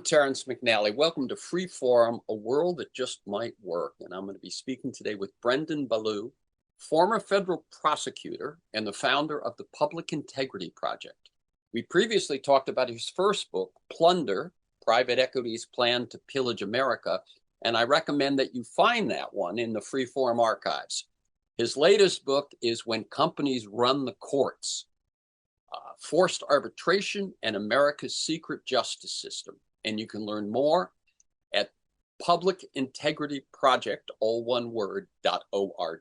Terrence McNally. Welcome to Freeform, a world that just might work. And I'm going to be speaking today with Brendan Ballou, former federal prosecutor and the founder of the Public Integrity Project. We previously talked about his first book, Plunder, Private Equity's Plan to Pillage America, and I recommend that you find that one in the Freeform archives. His latest book is When Companies Run the Courts, Forced Arbitration and America's Secret Justice System. And you can learn more at Public Integrity Project, all one word, .org.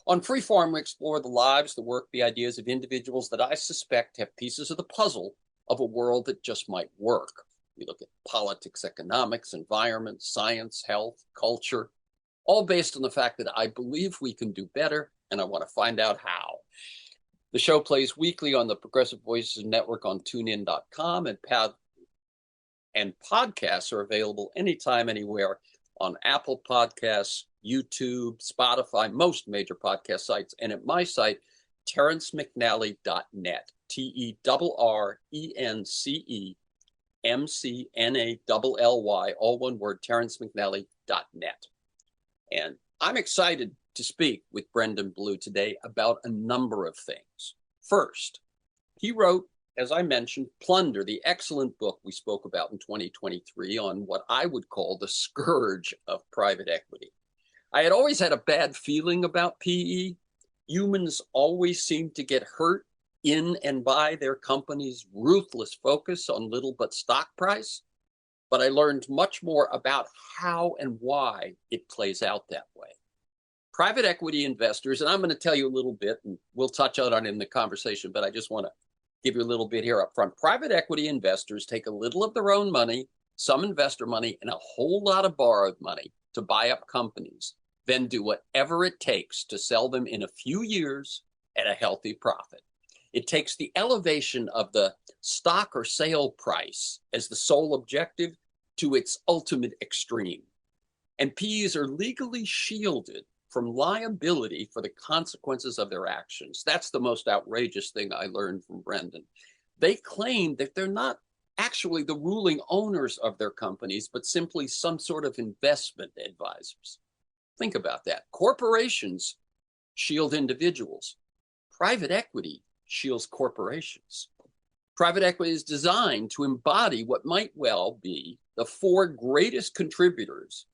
On Freeform, we explore the lives, the work, the ideas of individuals that I suspect have pieces of the puzzle of a world that just might work. We look at politics, economics, environment, science, health, culture, all based on the fact that I believe we can do better, and I want to find out how. The show plays weekly on the Progressive Voices Network on TuneIn.com, and podcasts are available anytime, anywhere on Apple Podcasts, YouTube, Spotify, most major podcast sites, and at my site, terrencemcnally.net, TerrenceMcNally, all one word, terrencemcnally.net. And I'm excited to speak with Brendan Ballou today about a number of things. First, he wrote, as I mentioned, Plunder, the excellent book we spoke about in 2023 on what I would call the scourge of private equity. I had always had a bad feeling about PE. Humans always seem to get hurt in and by their company's ruthless focus on little but stock price. But I learned much more about how and why it plays out that way. Private equity investors, and I'm going to tell you a little bit, and we'll touch on it in the conversation, but I just want to give you a little bit here up front. Private equity investors take a little of their own money, some investor money, and a whole lot of borrowed money to buy up companies, then do whatever it takes to sell them in a few years at a healthy profit. It takes the elevation of the stock or sale price as the sole objective to its ultimate extreme. And PEs are legally shielded from liability for the consequences of their actions. That's the most outrageous thing I learned from Brendan. They claim that they're not actually the ruling owners of their companies, but simply some sort of investment advisors. Think about that. Corporations shield individuals. Private equity shields corporations. Private equity is designed to embody what might well be the four greatest contributors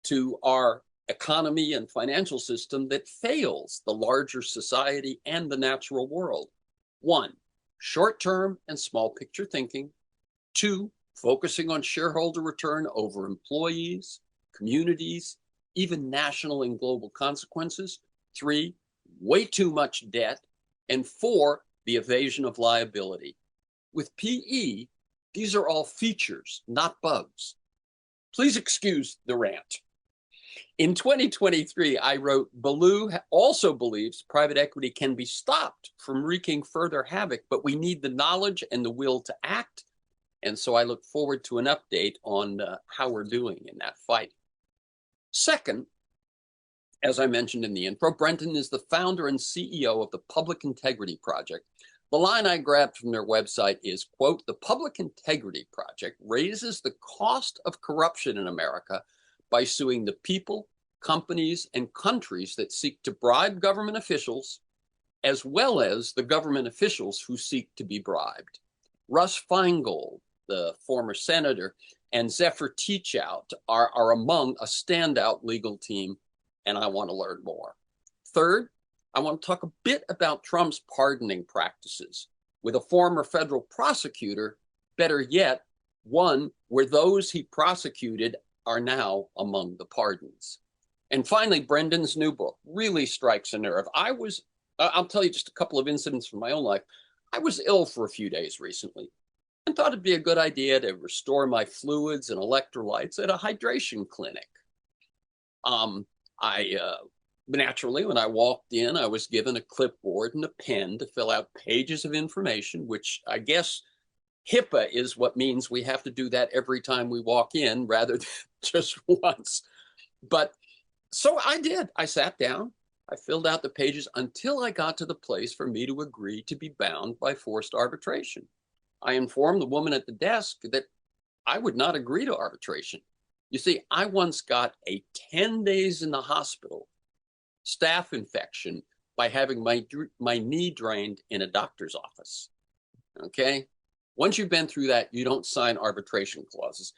to our economy and financial system that fails the larger society and the natural world. 1, short-term and small picture thinking. 2, focusing on shareholder return over employees, communities, even national and global consequences. 3, way too much debt. And 4, the evasion of liability. With PE, these are all features, not bugs. Please excuse the rant. In 2023, I wrote, Ballou also believes private equity can be stopped from wreaking further havoc, but we need the knowledge and the will to act. And so I look forward to an update on how we're doing in that fight. Second, as I mentioned in the intro, Brendan is the founder and CEO of the Public Integrity Project. The line I grabbed from their website is, quote, the Public Integrity Project raises the cost of corruption in America by suing the people, companies, and countries that seek to bribe government officials, as well as the government officials who seek to be bribed. Russ Feingold, the former senator, and Zephyr Teachout are among a standout legal team, and I want to learn more. Third, I want to talk a bit about Trump's pardoning practices with a former federal prosecutor, better yet, one where those he prosecuted are now among the pardons. And finally, Brendan's new book really strikes a nerve. I'll tell you just a couple of incidents from my own life. I was ill for a few days recently and thought it'd be a good idea to restore my fluids and electrolytes at a hydration clinic. Naturally, when I walked in, I was given a clipboard and a pen to fill out pages of information, which I guess HIPAA is what means we have to do that every time we walk in rather than just once. But so I did. I sat down, I filled out the pages until I got to the place for me to agree to be bound by forced arbitration. I informed the woman at the desk that I would not agree to arbitration. You see, I once got a 10 days in the hospital staph infection by having my knee drained in a doctor's office. Okay? Once you've been through that, you don't sign arbitration clauses.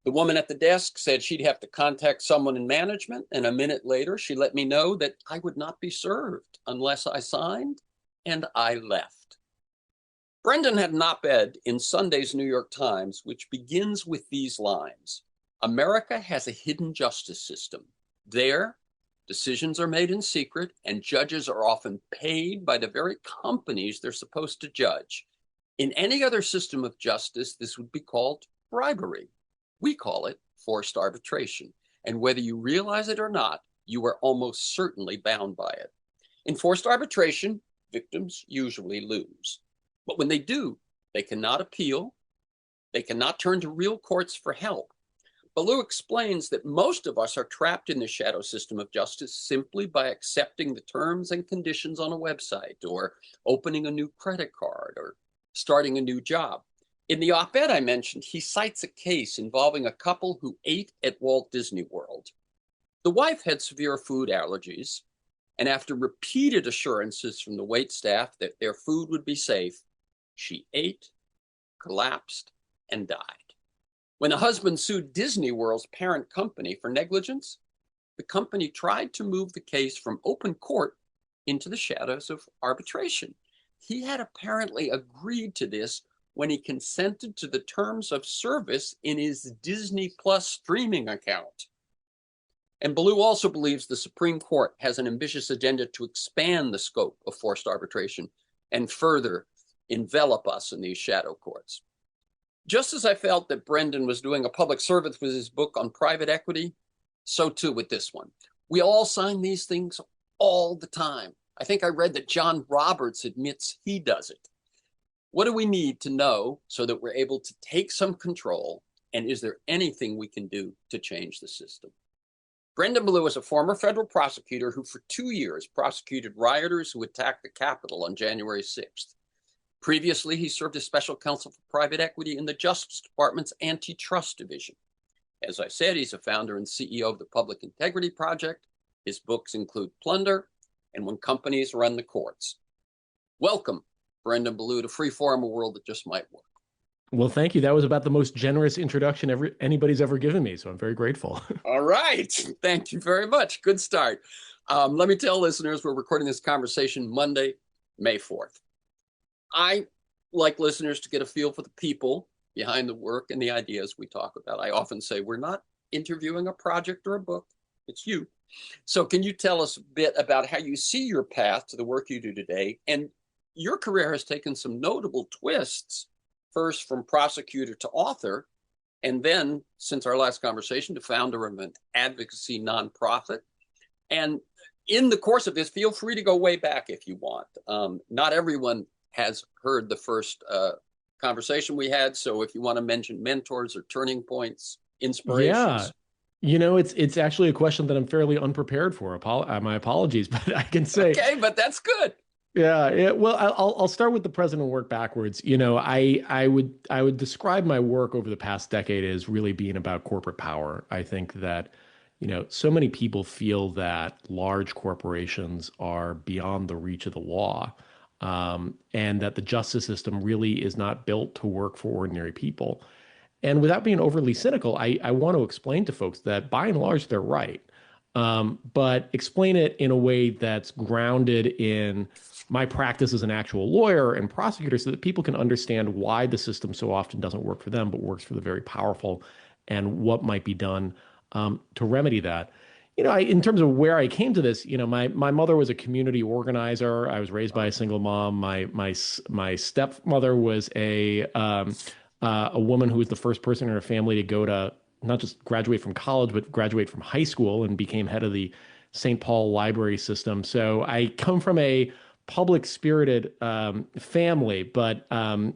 The woman at the desk said she'd have to contact someone in management, and a minute later, she let me know that I would not be served unless I signed, and I left. Brendan had an op-ed in Sunday's New York Times, which begins with these lines: America has a hidden justice system. There, decisions are made in secret, and judges are often paid by the very companies they're supposed to judge. In any other system of justice, this would be called bribery. We call it forced arbitration. And whether you realize it or not, you are almost certainly bound by it. In forced arbitration, victims usually lose. But when they do, they cannot appeal. They cannot turn to real courts for help. Ballou explains that most of us are trapped in the shadow system of justice simply by accepting the terms and conditions on a website, or opening a new credit card, or starting a new job. In the op-ed I mentioned, he cites a case involving a couple who ate at Walt Disney World. The wife had severe food allergies, and after repeated assurances from the waitstaff that their food would be safe, she ate, collapsed, and died. When the husband sued Disney World's parent company for negligence, the company tried to move the case from open court into the shadows of arbitration. He had apparently agreed to this when he consented to the terms of service in his Disney Plus streaming account. And Ballou also believes the Supreme Court has an ambitious agenda to expand the scope of forced arbitration and further envelop us in these shadow courts. Just as I felt that Brendan was doing a public service with his book on private equity, so too with this one. We all sign these things all the time. I think I read that John Roberts admits he does it. What do we need to know so that we're able to take some control? And is there anything we can do to change the system? Brendan Ballou is a former federal prosecutor who for 2 years prosecuted rioters who attacked the Capitol on January 6th. Previously, he served as special counsel for private equity in the Justice Department's Antitrust Division. As I said, he's a founder and CEO of the Public Integrity Project. His books include Plunder and When Companies Run the Courts. Welcome, Brendan Ballou, to Freeform, a world that just might work. Well, thank you. That was about the most generous introduction anybody's ever given me, so I'm very grateful. All right. Thank you very much. Good start. Let me tell listeners we're recording this conversation Monday, May 4th. I like listeners to get a feel for the people behind the work and the ideas we talk about. I often say we're not interviewing a project or a book. It's you. So can you tell us a bit about how you see your path to the work you do today? And your career has taken some notable twists, first from prosecutor to author, and then, since our last conversation, to founder of an advocacy nonprofit. And in the course of this, feel free to go way back if you want. Not everyone has heard the first conversation we had, so if you want to mention mentors or turning points, inspirations. Yeah. You know, it's actually a question that I'm fairly unprepared for. My apologies, but I can say. Okay, but that's good. Yeah. Well, I'll start with the present and work backwards. You know, I would describe my work over the past decade as really being about corporate power. I think that, you know, so many people feel that large corporations are beyond the reach of the law, and that the justice system really is not built to work for ordinary people. And without being overly cynical, I want to explain to folks that by and large, they're right. But explain it in a way that's grounded in my practice as an actual lawyer and prosecutor so that people can understand why the system so often doesn't work for them, but works for the very powerful, and what might be done to remedy that. You know, in terms of where I came to this, you know, my mother was a community organizer. I was raised by a single mom. My stepmother was a woman who was the first person in her family to go to not just graduate from college, but graduate from high school, and became head of the St. Paul library system. So I come from a public spirited family, but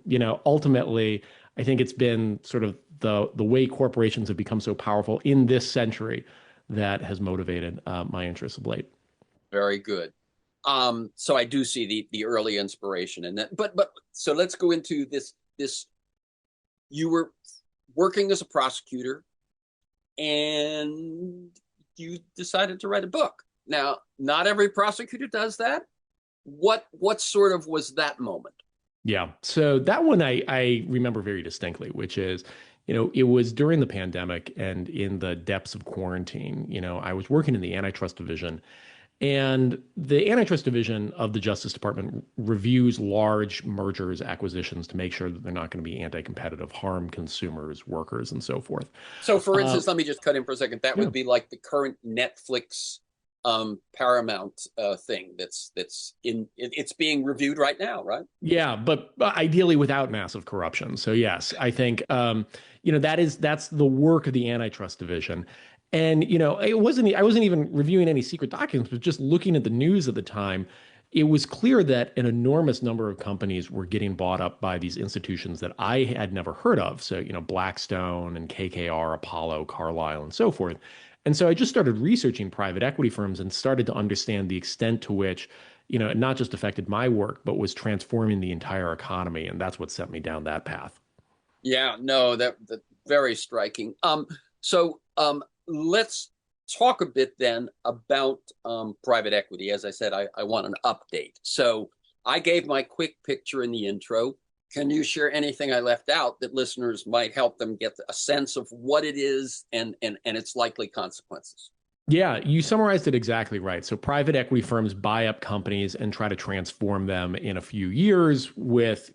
you know, ultimately, I think it's been sort of the way corporations have become so powerful in this century that has motivated my interest of late. Very good. So I do see the early inspiration in that. But so let's go into this. You were working as a prosecutor, and you decided to write a book. Now, not every prosecutor does that. What sort of was that moment? Yeah. So that one I remember very distinctly, which is, it was during the pandemic and in the depths of quarantine. I was working in the antitrust division, and the antitrust division of the Justice Department reviews large mergers, acquisitions to make sure that they're not going to be anti-competitive, harm consumers, workers, and so forth. So, for instance, let me just cut in for a second. That Yeah. would be like the current Netflix Paramount thing it's being reviewed right now, right? Yeah, but ideally without massive corruption. So yes, I think that's the work of the antitrust division. And I wasn't even reviewing any secret documents, but just looking at the news at the time, it was clear that an enormous number of companies were getting bought up by these institutions that I had never heard of. So, Blackstone and KKR, Apollo, Carlyle, and so forth. And so I just started researching private equity firms and started to understand the extent to which it not just affected my work, but was transforming the entire economy. And that's what sent me down that path. Yeah, no, that very striking. So let's talk a bit then about private equity. As I said, I want an update. So I gave my quick picture in the intro. Can you share anything I left out that listeners might help them get a sense of what it is and its likely consequences? Yeah, you summarized it exactly right. So private equity firms buy up companies and try to transform them in a few years with,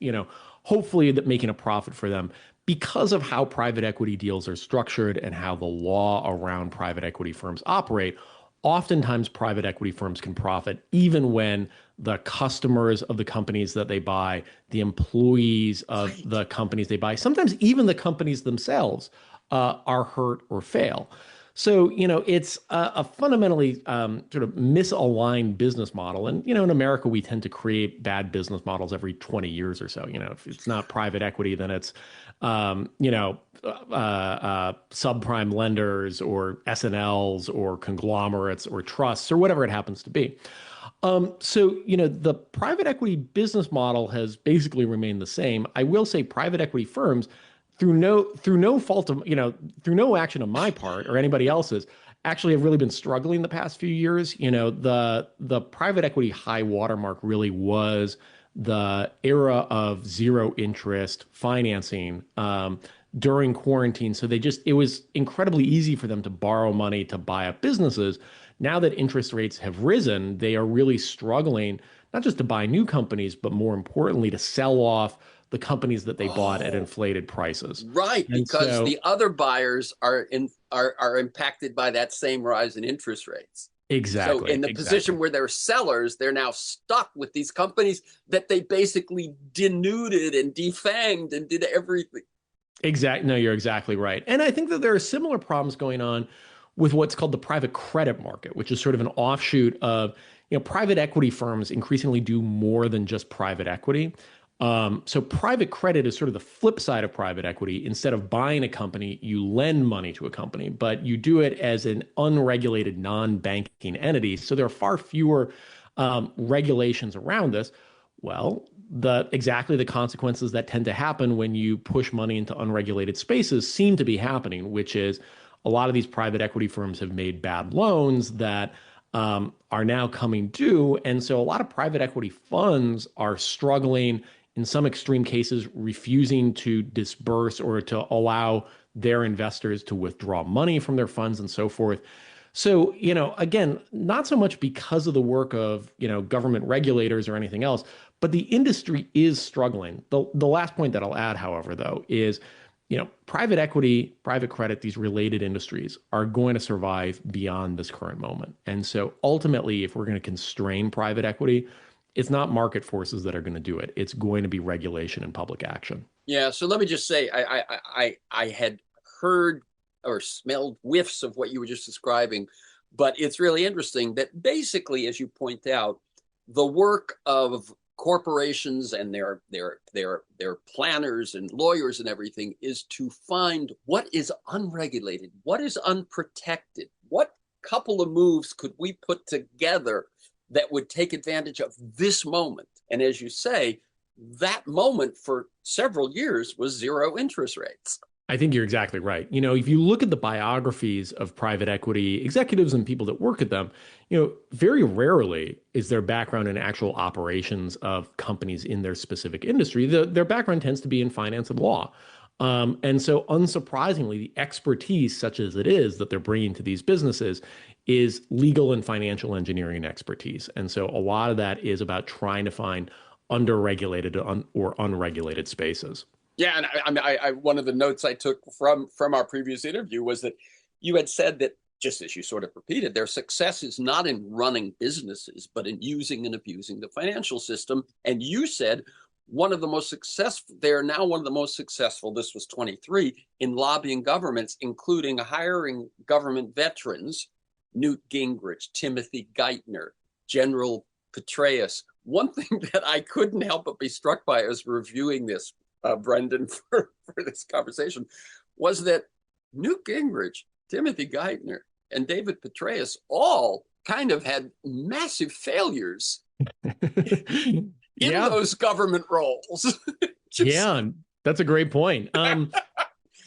hopefully that making a profit for them. Because of how private equity deals are structured and how the law around private equity firms operate, oftentimes private equity firms can profit even when the customers of the companies that they buy, the employees of the companies they buy, sometimes even the companies themselves are hurt or fail. So, it's a fundamentally sort of misaligned business model. And, in America, we tend to create bad business models every 20 years or so. If it's not private equity, then it's, subprime lenders or S&Ls or conglomerates or trusts or whatever it happens to be. So, the private equity business model has basically remained the same. I will say private equity firms through no fault of, through no action on my part or anybody else's, actually have really been struggling the past few years. The private equity high watermark really was the era of zero interest financing during quarantine. So it was incredibly easy for them to borrow money to buy up businesses. Now that interest rates have risen, they are really struggling, not just to buy new companies, but more importantly, to sell off the companies that they bought at inflated prices. Right, And because so, the other buyers are impacted by that same rise in interest rates. So in the position where they're sellers, they're now stuck with these companies that they basically denuded and defanged and did everything. No, you're exactly right. And I think that there are similar problems going on with what's called the private credit market, which is sort of an offshoot of, private equity firms increasingly do more than just private equity. So private credit is sort of the flip side of private equity. Instead of buying a company, you lend money to a company, but you do it as an unregulated, non-banking entity. So there are far fewer regulations around this. Well, exactly the consequences that tend to happen when you push money into unregulated spaces seem to be happening, which is a lot of these private equity firms have made bad loans that are now coming due. And so a lot of private equity funds are struggling, in some extreme cases, refusing to disburse or to allow their investors to withdraw money from their funds and so forth. So, again, not so much because of the work of, government regulators or anything else, but the industry is struggling. The last point that I'll add, however, though, is, private equity, private credit, these related industries are going to survive beyond this current moment. And so ultimately, if we're going to constrain private equity, it's not market forces that are going to do it. It's going to be regulation and public action. Yeah. So let me just say, I had heard or smelled whiffs of what you were just describing, but it's really interesting that basically, as you point out, the work of corporations and their planners and lawyers and everything is to find what is unregulated, what is unprotected, what couple of moves could we put together that would take advantage of this moment. And as you say, that moment for several years was zero interest rates. I think you're exactly right. If you look at the biographies of private equity executives and people that work at them, very rarely is their background in actual operations of companies in their specific industry. Their background tends to be in finance and law. And so, unsurprisingly, the expertise, such as it is, that they're bringing to these businesses is legal and financial engineering expertise. And so, a lot of that is about trying to find underregulated or unregulated spaces. Yeah, and one of the notes I took from our previous interview was that you had said that, just as you sort of repeated, their success is not in running businesses, but in using and abusing the financial system. And you said one of the most successful, they are now one of the most successful, this was 23, in lobbying governments, including hiring government veterans, Newt Gingrich, Timothy Geithner, General Petraeus. One thing that I couldn't help but be struck by as reviewing this, Brendan, for this conversation, was that Newt Gingrich, Timothy Geithner, and David Petraeus all kind of had massive failures in Yeah. those government roles. Yeah, that's a great point.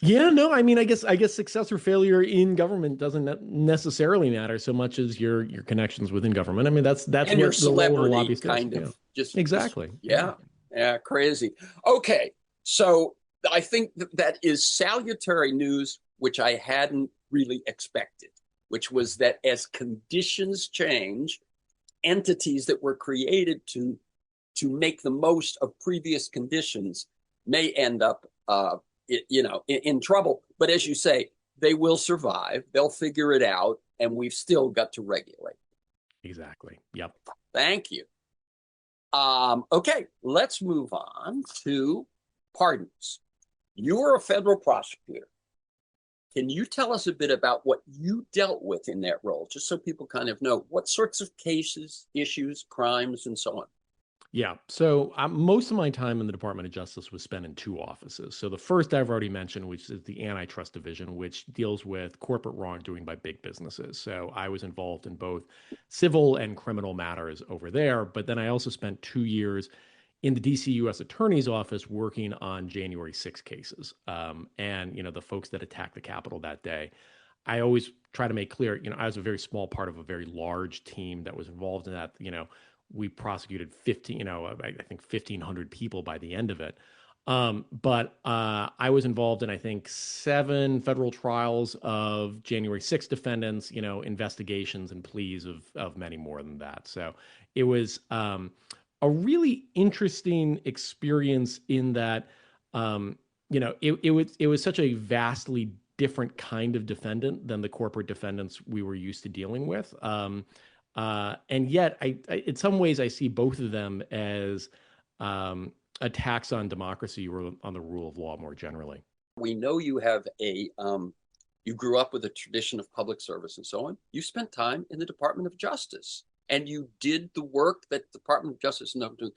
Yeah, no, I mean, I guess success or failure in government doesn't necessarily matter so much as your connections within government. I mean, that's and your what the role of a celebrity lobbyist kind is. of Exactly. yeah, yeah, crazy. Okay, so I think that is salutary news, which I hadn't really expected, which was that as conditions change, entities that were created to make the most of previous conditions may end up, in trouble. But as you say, they will survive. They'll figure it out, and we've still got to regulate. Exactly. Yep. Thank you. Okay, let's move on to pardons. You were a federal prosecutor. Can you tell us a bit about what you dealt with in that role, just so people kind of know what sorts of cases, issues, crimes, and so on? Yeah. So most of my time in the Department of Justice was spent in two offices. So the first I've already mentioned, which is the Antitrust Division, which deals with corporate wrongdoing by big businesses. So I was involved in both civil and criminal matters over there. But then I also spent 2 years in the DC U.S. Attorney's Office working on January 6 cases. And, the folks that attacked the Capitol that day. I always try to make clear, I was a very small part of a very large team that was involved in that. We prosecuted 15, I think 1,500 people by the end of it. But I was involved in, I think, 7 federal trials of January 6 defendants, investigations and pleas of many more than that. So it was a really interesting experience in that, it was such a vastly different kind of defendant than the corporate defendants we were used to dealing with. And yet, in some ways, I see both of them as attacks on democracy or on the rule of law more generally. We know you have you grew up with a tradition of public service and so on. You spent time in the Department of Justice, and you did the work that the Department of Justice is known to.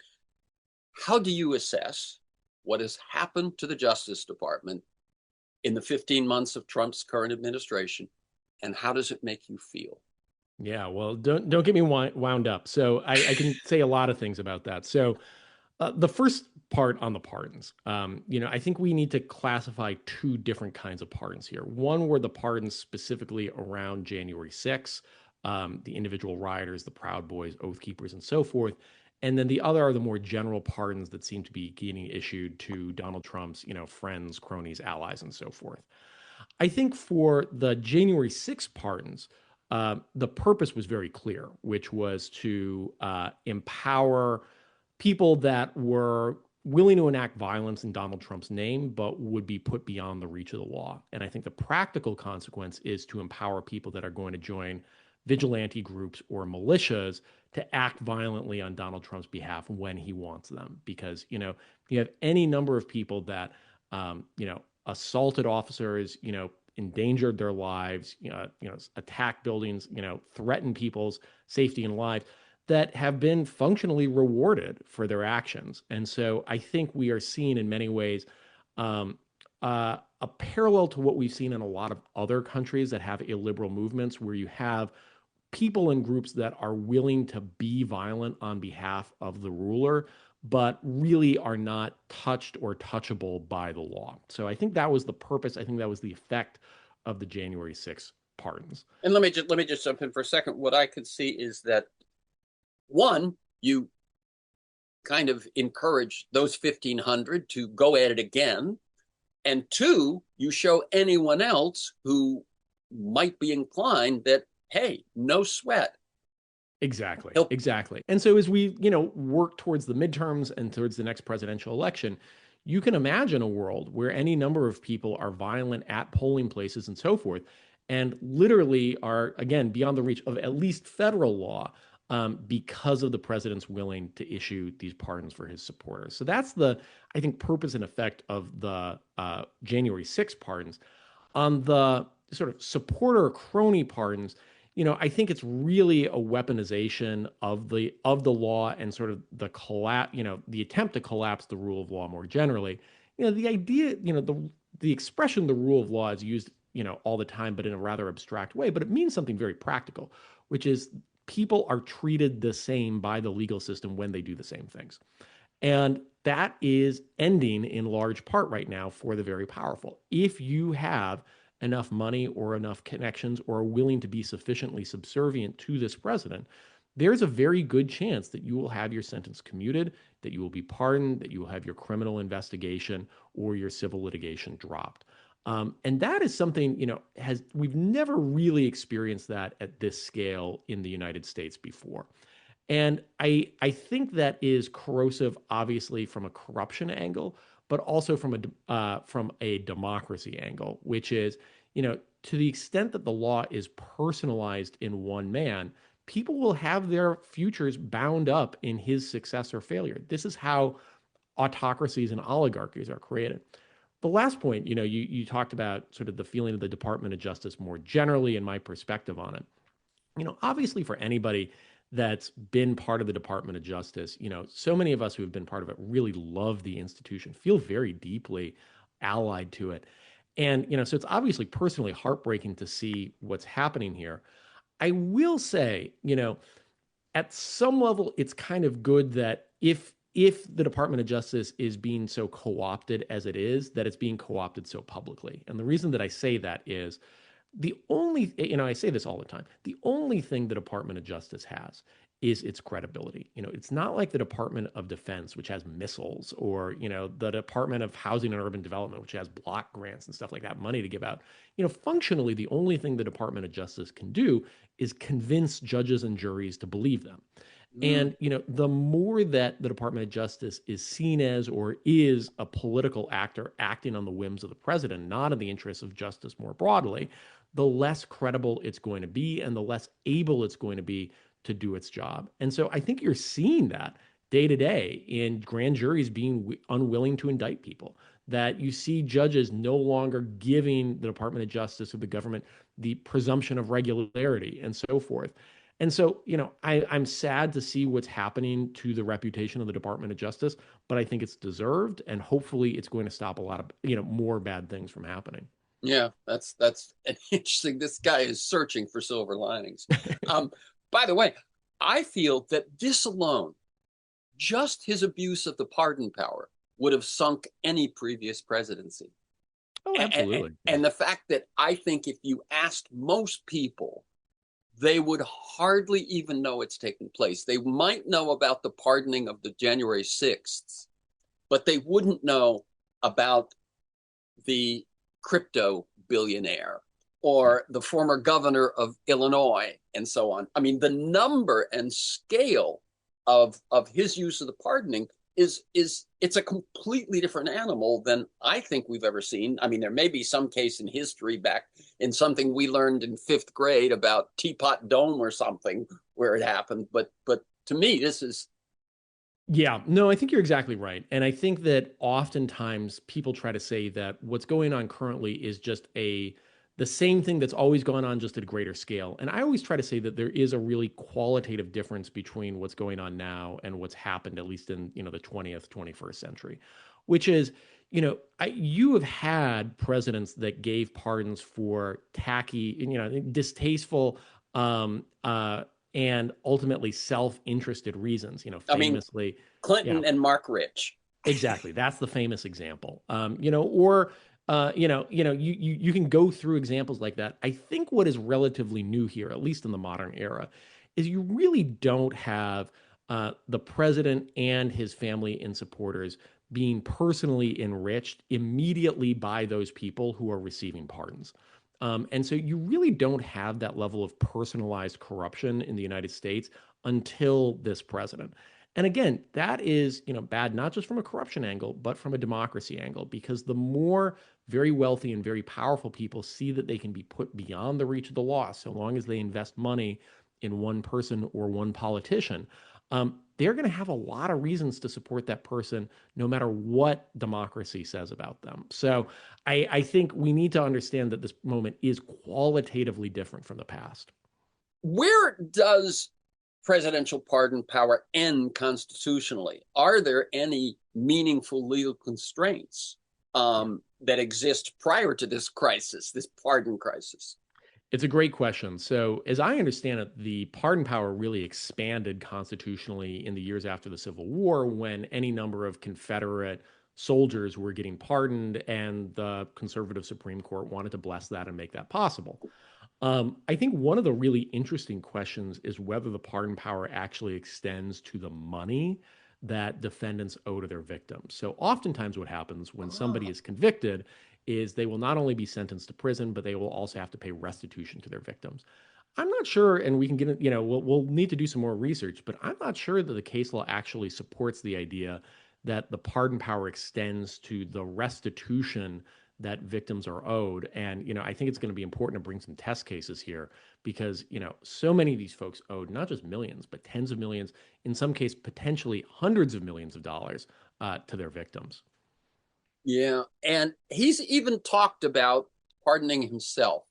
How do you assess what has happened to the Justice Department in the 15 months of Trump's current administration, and how does it make you feel? Yeah, well, don't get me wound up. So I can say a lot of things about that. So the first part on the pardons, I think we need to classify 2 different kinds of pardons here. One were the pardons specifically around January 6, the individual rioters, the Proud Boys, Oath Keepers, and so forth. And then the other are the more general pardons that seem to be getting issued to Donald Trump's, friends, cronies, allies, and so forth. I think for the January 6 pardons, the purpose was very clear, which was to empower people that were willing to enact violence in Donald Trump's name, but would be put beyond the reach of the law. And I think the practical consequence is to empower people that are going to join vigilante groups or militias to act violently on Donald Trump's behalf when he wants them. Because, you have any number of people that, assaulted officers, endangered their lives, attacked buildings, threatened people's safety and lives that have been functionally rewarded for their actions. And so I think we are seeing in many ways a parallel to what we've seen in a lot of other countries that have illiberal movements, where you have people and groups that are willing to be violent on behalf of the ruler, but really are not touched or touchable by the law. So I think that was the purpose. I think that was the effect of the January 6th pardons. And let me just jump in for a second. What I could see is that one, you kind of encourage those 1,500 to go at it again, and two, you show anyone else who might be inclined that, hey, no sweat. Exactly. He'll, Exactly. And so as we, work towards the midterms and towards the next presidential election, you can imagine a world where any number of people are violent at polling places and so forth, and literally are, again, beyond the reach of at least federal law, because of the president's willing to issue these pardons for his supporters. So that's the, I think, purpose and effect of the January 6th pardons. On the sort of supporter crony pardons, I think it's really a weaponization of the law and sort of the the attempt to collapse the rule of law more generally. The idea, the expression the rule of law is used, all the time, but in a rather abstract way, but it means something very practical, which is people are treated the same by the legal system when they do the same things. And that is ending in large part right now for the very powerful. If you have enough money or enough connections or are willing to be sufficiently subservient to this president, there's a very good chance that you will have your sentence commuted, that you will be pardoned, that you will have your criminal investigation or your civil litigation dropped. And that is something, we've never really experienced that at this scale in the United States before. And I think that is corrosive, obviously, from a corruption angle, but also from a democracy angle, which is, to the extent that the law is personalized in one man, people will have their futures bound up in his success or failure. This is how autocracies and oligarchies are created. The last point, you talked about sort of the feeling of the Department of Justice more generally and my perspective on it. Obviously for anybody that's been part of the Department of Justice, so many of us who have been part of it really love the institution, feel very deeply allied to it. And, so it's obviously personally heartbreaking to see what's happening here. I will say, at some level, it's kind of good that if the Department of Justice is being so co-opted as it is, that it's being co-opted so publicly. And the reason that I say that is I say this all the time, the only thing the Department of Justice has is its credibility. It's not like the Department of Defense, which has missiles, or, the Department of Housing and Urban Development, which has block grants and stuff like that, money to give out. Functionally, the only thing the Department of Justice can do is convince judges and juries to believe them. And, the more that the Department of Justice is seen as or is a political actor acting on the whims of the president, not in the interests of justice more broadly, the less credible it's going to be and the less able it's going to be to do its job. And so I think you're seeing that day to day in grand juries being unwilling to indict people, that you see judges no longer giving the Department of Justice or the government the presumption of regularity and so forth. And so, I'm sad to see what's happening to the reputation of the Department of Justice, but I think it's deserved, and hopefully it's going to stop a lot of, more bad things from happening. Yeah, that's interesting. This guy is searching for silver linings. By the way, I feel that this alone, just his abuse of the pardon power, would have sunk any previous presidency. Oh, absolutely. And the fact that I think if you asked most people, they would hardly even know it's taken place. They might know about the pardoning of the January 6th, but they wouldn't know about the crypto billionaire or the former governor of Illinois and so on. I mean, the number and scale of his use of the pardoning is it's a completely different animal than I think we've ever seen. I mean, there may be some case in history back in something we learned in 5th grade about Teapot Dome or something where it happened, but to me, this is. Yeah, no, I think you're exactly right. And I think that oftentimes people try to say that what's going on currently is just the same thing that's always gone on, just at a greater scale. And I always try to say that there is a really qualitative difference between what's going on now and what's happened, at least in, the 20th, 21st century, which is, you have had presidents that gave pardons for tacky, distasteful, um, uh, and ultimately self-interested reasons. I mean, Famously, yeah, Clinton and Mark Rich. exactly. That's the famous example. Or you can go through examples like that. I think what is relatively new here, at least in the modern era, is you really don't have the president and his family and supporters being personally enriched immediately by those people who are receiving pardons. And so you really don't have that level of personalized corruption in the United States until this president. And again, that is, bad not just from a corruption angle, but from a democracy angle, because the more very wealthy and very powerful people see that they can be put beyond the reach of the law, so long as they invest money in one person or one politician, they're going to have a lot of reasons to support that person, no matter what democracy says about them. So I think we need to understand that this moment is qualitatively different from the past. Where does presidential pardon power end constitutionally? Are there any meaningful legal constraints that exist prior to this crisis, this pardon crisis? It's a great question. So, as I understand it, the pardon power really expanded constitutionally in the years after the Civil War when any number of Confederate soldiers were getting pardoned, and the conservative Supreme Court wanted to bless that and make that possible. I think one of the really interesting questions is whether the pardon power actually extends to the money that defendants owe to their victims. So, oftentimes, what happens when somebody is convicted is they will not only be sentenced to prison, but they will also have to pay restitution to their victims. I'm not sure, and we can get, we'll need to do some more research, but I'm not sure that the case law actually supports the idea that the pardon power extends to the restitution that victims are owed. And, I think it's going to be important to bring some test cases here because, so many of these folks owed not just millions, but tens of millions, in some case, potentially hundreds of millions of dollars to their victims. Yeah, and he's even talked about pardoning himself.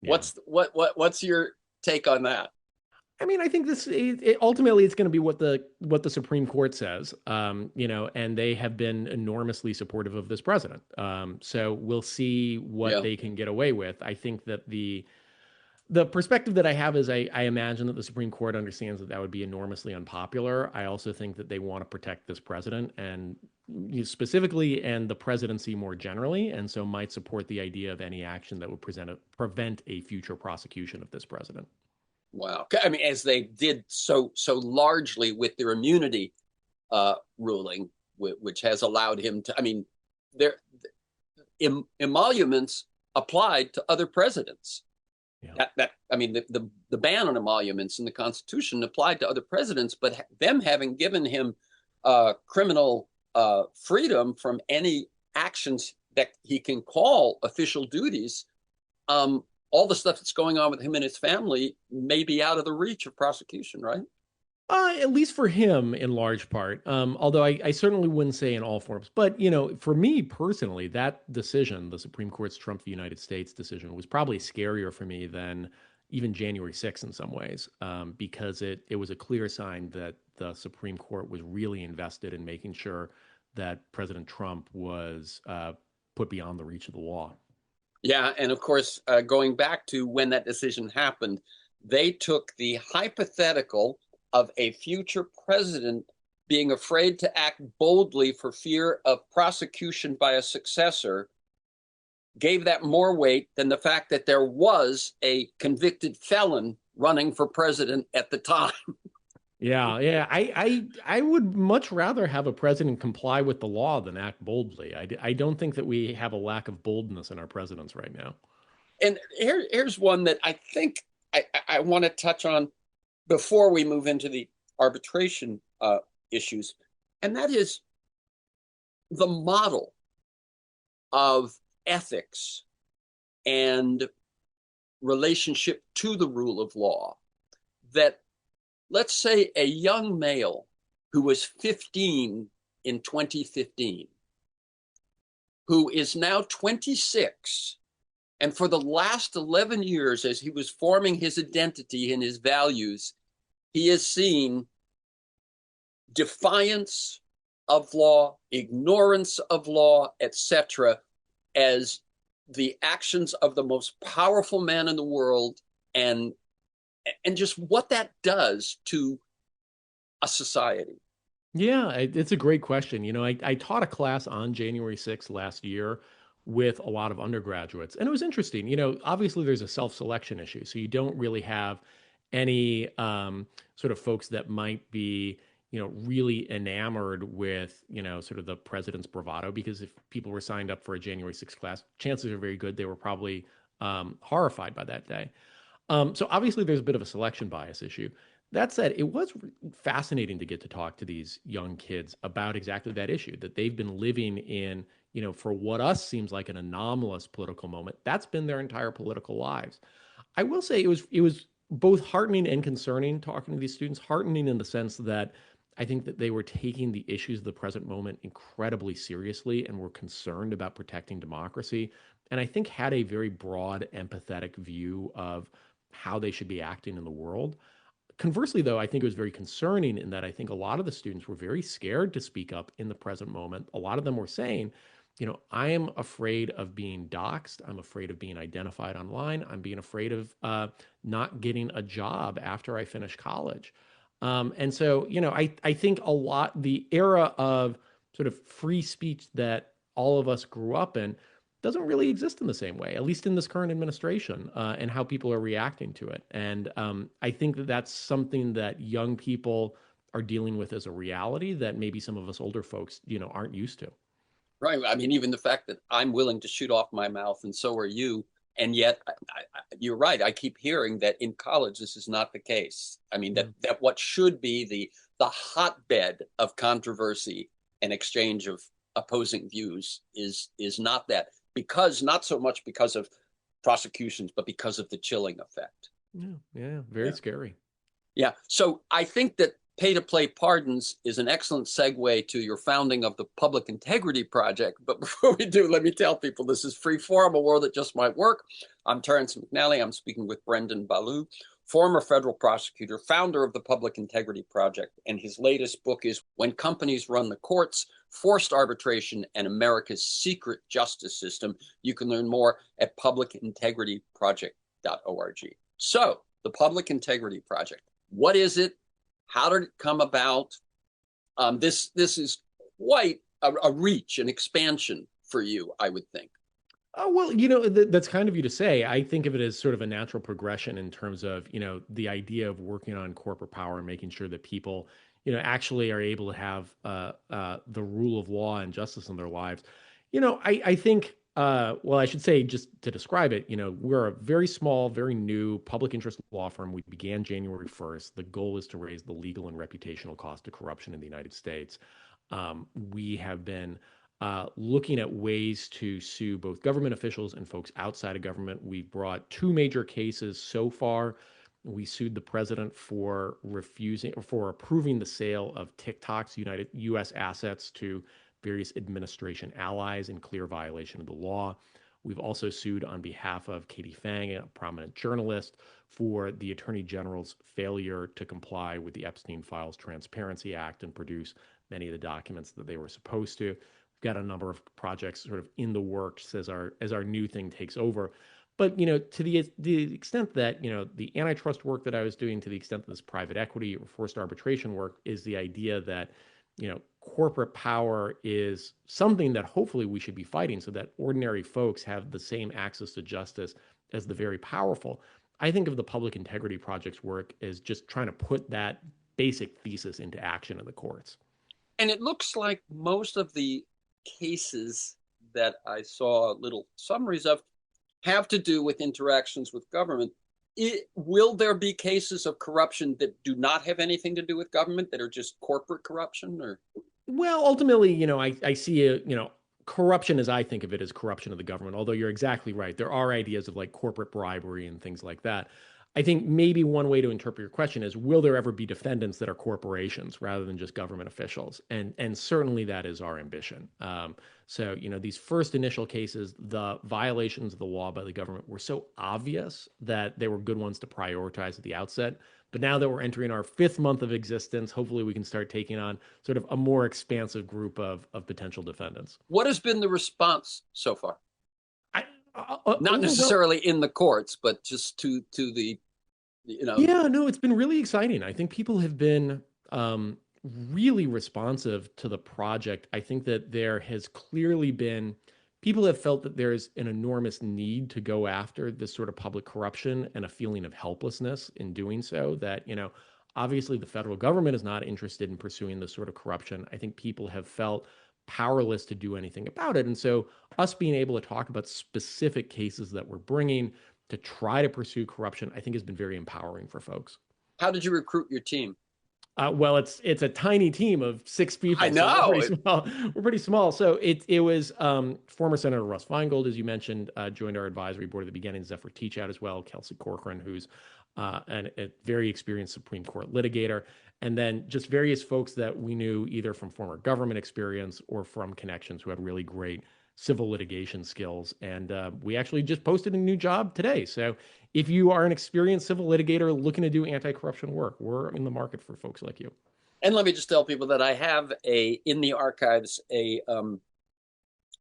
Yeah. What's your take on that? I mean, I think ultimately it's going to be what the Supreme Court says, and they have been enormously supportive of this president. So we'll see what Yeah. they can get away with. I think that the perspective that I have is I imagine that the Supreme Court understands that that would be enormously unpopular. I also think that they want to protect this president and specifically and the presidency more generally, and so might support the idea of any action that would prevent a future prosecution of this president. Wow. I mean, as they did so largely with their immunity ruling, which has allowed him to. I mean, their emoluments applied to other presidents. Yeah. That I mean, the ban on emoluments in the Constitution applied to other presidents, but them having given him criminal freedom from any actions that he can call official duties. All the stuff that's going on with him and his family may be out of the reach of prosecution, right? At least for him, in large part. Although I certainly wouldn't say in all forms. But for me personally, that decision, the Supreme Court's Trump v. United States decision, was probably scarier for me than even January 6th in some ways, because it was a clear sign that the Supreme Court was really invested in making sure that President Trump was put beyond the reach of the law. Yeah, and of course, going back to when that decision happened, they took the hypothetical of a future president being afraid to act boldly for fear of prosecution by a successor, gave that more weight than the fact that there was a convicted felon running for president at the time. Yeah, yeah. I would much rather have a president comply with the law than act boldly. I don't think that we have a lack of boldness in our presidents right now. And here's one that I think I want to touch on before we move into the arbitration issues, and that is the model of ethics and relationship to the rule of law that, let's say, a young male who was 15 in 2015, who is now 26, and for the last 11 years, as he was forming his identity and his values, he has seen defiance of law, ignorance of law, etc., as the actions of the most powerful man in the world and and just what that does to a society. Yeah, it's a great question. I taught a class on January 6th last year with a lot of undergraduates, and it was interesting. Obviously there's a self-selection issue, so you don't really have any sort of folks that might be, really enamored with, sort of the president's bravado, because if people were signed up for a January 6th class, chances are very good they were probably horrified by that day. So obviously there's a bit of a selection bias issue. That said, it was fascinating to get to talk to these young kids about exactly that issue that they've been living in, for what us seems like an anomalous political moment. That's been their entire political lives. I will say it was both heartening and concerning talking to these students. Heartening in the sense that I think that they were taking the issues of the present moment incredibly seriously and were concerned about protecting democracy. And I think had a very broad, empathetic view of how they should be acting in the world. Conversely, though, I think it was very concerning in that I think a lot of the students were very scared to speak up in the present moment. A lot of them were saying, I am afraid of being doxxed. I'm afraid of being identified online. I'm being afraid of not getting a job after I finish college. And so, I think the era of sort of free speech that all of us grew up in doesn't really exist in the same way, at least in this current administration, and how people are reacting to it. And I think that that's something that young people are dealing with as a reality that maybe some of us older folks, aren't used to. Right. I mean, even the fact that I'm willing to shoot off my mouth and so are you. And yet, you're right. I keep hearing that in college, this is not the case. I mean, that, Mm. that what should be the hotbed of controversy and exchange of opposing views is not that, because not so much because of prosecutions, but because of the chilling effect. Yeah, yeah, very Yeah. scary. Yeah. So I think that pay to play pardons is an excellent segue to your founding of the Public Integrity Project. But before we do, let me tell people this is free form, a world that just might work. I'm Terrence McNally. I'm speaking with Brendan Ballou, former federal prosecutor, founder of the Public Integrity Project. And his latest book is When Companies Run the Courts, Forced Arbitration, and America's Secret Justice System. You can learn more at publicintegrityproject.org. So, the Public Integrity Project. What is it? How did it come about? This is quite a reach, an expansion for you, I would think. Oh, well, that's kind of you to say. I think of it as sort of a natural progression in terms of, the idea of working on corporate power and making sure that people, actually are able to have the rule of law and justice in their lives. I think, well, I should say, just to describe it, we're a very small, very new public interest law firm. We began January 1st. The goal is to raise the legal and reputational cost of corruption in the United States. We have been looking at ways to sue both government officials and folks outside of government. We've brought two major cases so far. We sued the president for refusing or for approving the sale of TikTok's U.S. assets to various administration allies in clear violation of the law. We've also sued on behalf of Katie Fang, a prominent journalist, for the Attorney General's failure to comply with the Epstein Files Transparency Act and produce many of the documents that they were supposed to. Got a number of projects sort of in the works as our new thing takes over. But to the extent that the antitrust work that I was doing, to the extent that this private equity or forced arbitration work is the idea that corporate power is something that hopefully we should be fighting so that ordinary folks have the same access to justice as the very powerful. I think of the Public Integrity Project's work as just trying to put that basic thesis into action in the courts. And it looks like most of the cases that I saw little summaries of have to do with interactions with government. Will there be cases of corruption that do not have anything to do with government, that are just corporate corruption? Or Well, ultimately, I see corruption as I think of it as corruption of the government, although you're exactly right. There are ideas of like corporate bribery and things like that. I think maybe one way to interpret your question is, will there ever be defendants that are corporations rather than just government officials? And certainly that is our ambition. So, these first initial cases, the violations of the law by the government were so obvious that they were good ones to prioritize at the outset. But now that we're entering our fifth month of existence, hopefully we can start taking on sort of a more expansive group of potential defendants. what has been the response so far? I, Not overwhel- necessarily in the courts, but just to the You know, Yeah, no, it's been really exciting. I think people have been um, really responsive to the project. I think that there has clearly been people have felt that there's an enormous need to go after this sort of public corruption and a feeling of helplessness in doing so. That, obviously the federal government is not interested in pursuing this sort of corruption. I think people have felt powerless to do anything about it. And so, us being able to talk about specific cases that we're bringing to try to pursue corruption, I think has been very empowering for folks. how did you recruit your team? Well, it's a tiny team of six I people, so we're know. pretty small. We're pretty small. So it was former Senator Russ Feingold, as you mentioned, joined our advisory board at the beginning. Zephyr Teachout as well, Kelsey Corcoran, who's a very experienced Supreme Court litigator, and then just various folks that we knew either from former government experience or from connections who had really great civil litigation skills. And we actually just posted a new job today. So if you are an experienced civil litigator looking to do anti-corruption work, we're in the market for folks like you. And let me just tell people that I have in the archives an